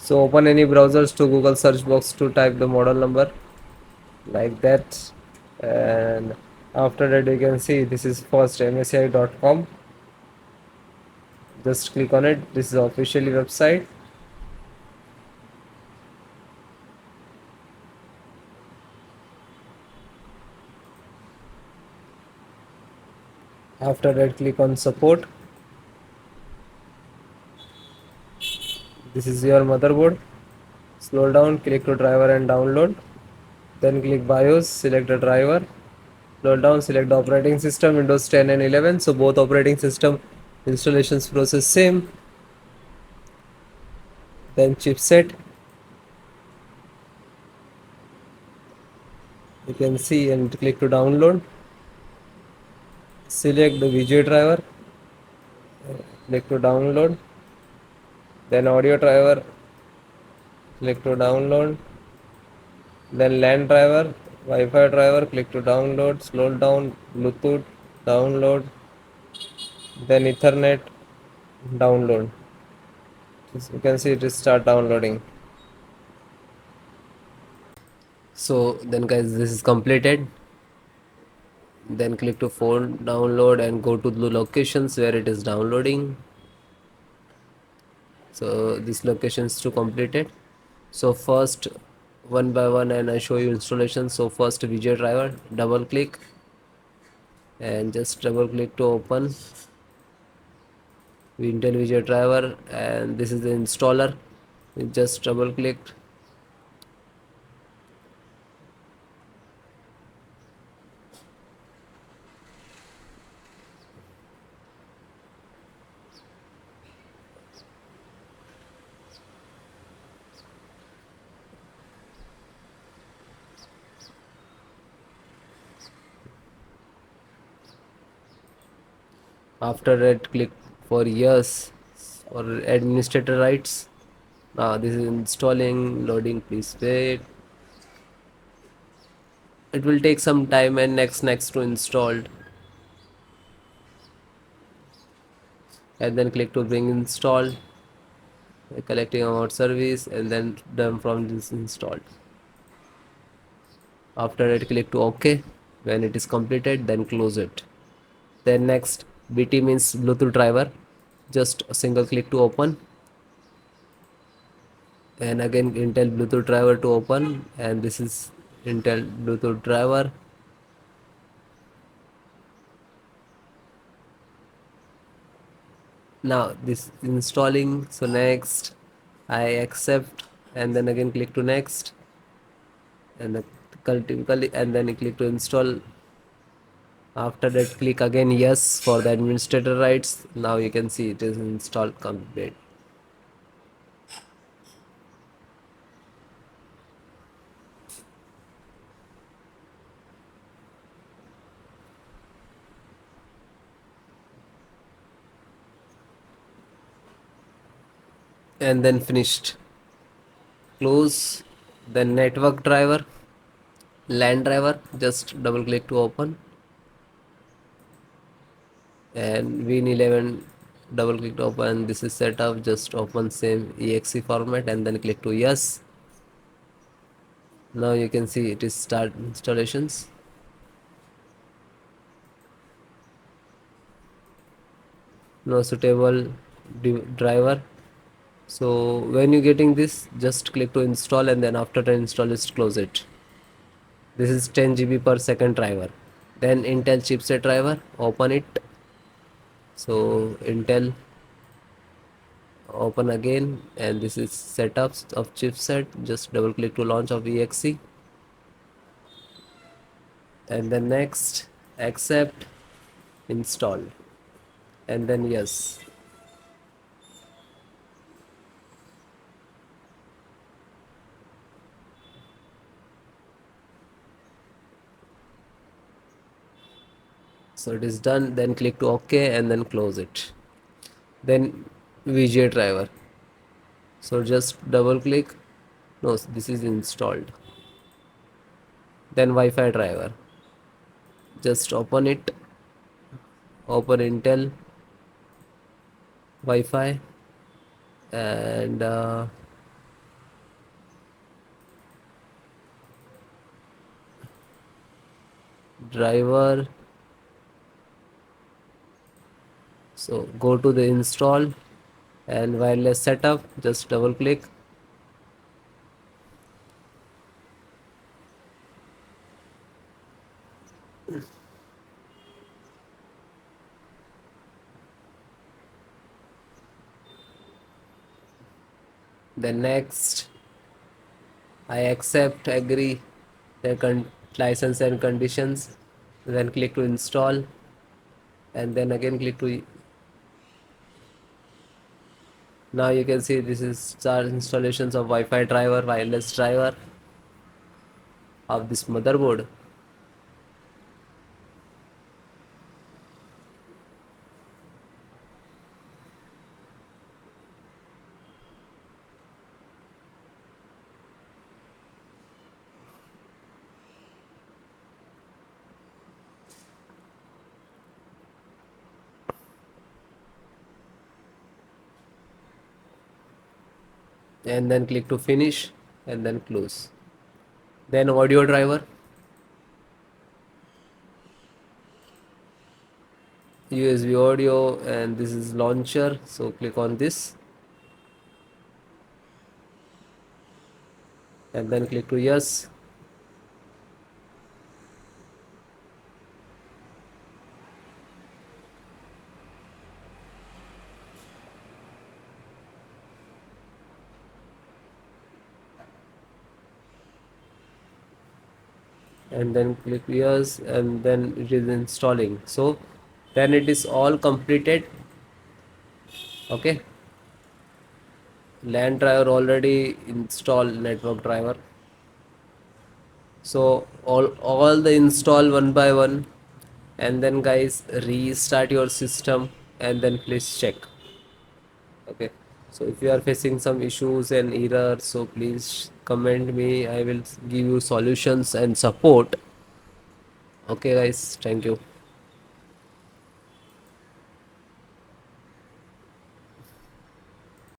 So open any browsers to Google search box to type the model number like that, and after that you can see this is first msi.com. Just click on it. This is the officially website. After that click on support. This is your motherboard. Scroll down, click to driver and download. Then click BIOS, select the driver. Scroll down, select the operating system, Windows 10 and 11. So both operating system installations process same. Then chipset. You can see and click to download. Select the VGA driver. Click to download. Then audio driver. Click to download. Then LAN driver, Wi-Fi driver, click to download, scroll down, Bluetooth, download, then Ethernet, download. You can see it is start downloading. So then guys, this is completed. Then click to phone download and go to the locations where it is downloading. So this location is to completed. So first one by one and I show you installation. So first VGA driver, double click and just double click to open Intel VGA driver, and this is the installer. You just double click. After that click for yes or administrator rights. Now this is installing, loading, please wait. It will take some time, and next to installed, and then click to bring installed, collecting about service, and then done from this installed. After that click to OK. When it is completed, then close it. Then next, BT means Bluetooth driver. Just a single click to open, and again Intel Bluetooth driver to open, and this is Intel Bluetooth driver. Now this is installing. So next I accept, and then again click to next, and then click to install. After that click again yes for the administrator rights. Now you can see it is installed complete. And then finished. Close. Then network driver, LAN driver, just double click to open, and Win11 double click to open. This is set up, just open same exe format and then click to yes. Now you can see it is start installations. No suitable driver. So when you getting this, just click to install, and then after the install just close it. This is 10 GB per second driver. Then Intel chipset driver, open it. So Intel, open again, and this is setups of chipset. Just double click to launch of exe, and then next accept, install, and then yes. So it is done. Then click to OK and then close it. Then VGA driver. So just double click. No, this is installed. Then Wi-Fi driver. Just open it. Open Intel Wi-Fi, and driver. So go to the install and wireless setup, just double click. Then next, I accept, agree the license and conditions. Then click to install, and then again click to. Now you can see this is start installations of Wi-Fi driver, wireless driver of this motherboard. And then click to finish and then close. Then audio driver, USB audio, and this is launcher, so click on this and then click to yes. And then click yes, and then it is installing. So then it is all completed. Okay, LAN driver already installed, network driver. So all the install one by one, and then guys restart your system and then please check. Okay, so if you are facing some issues and errors, so please comment me, I will give you solutions and support. Okay guys, thank you.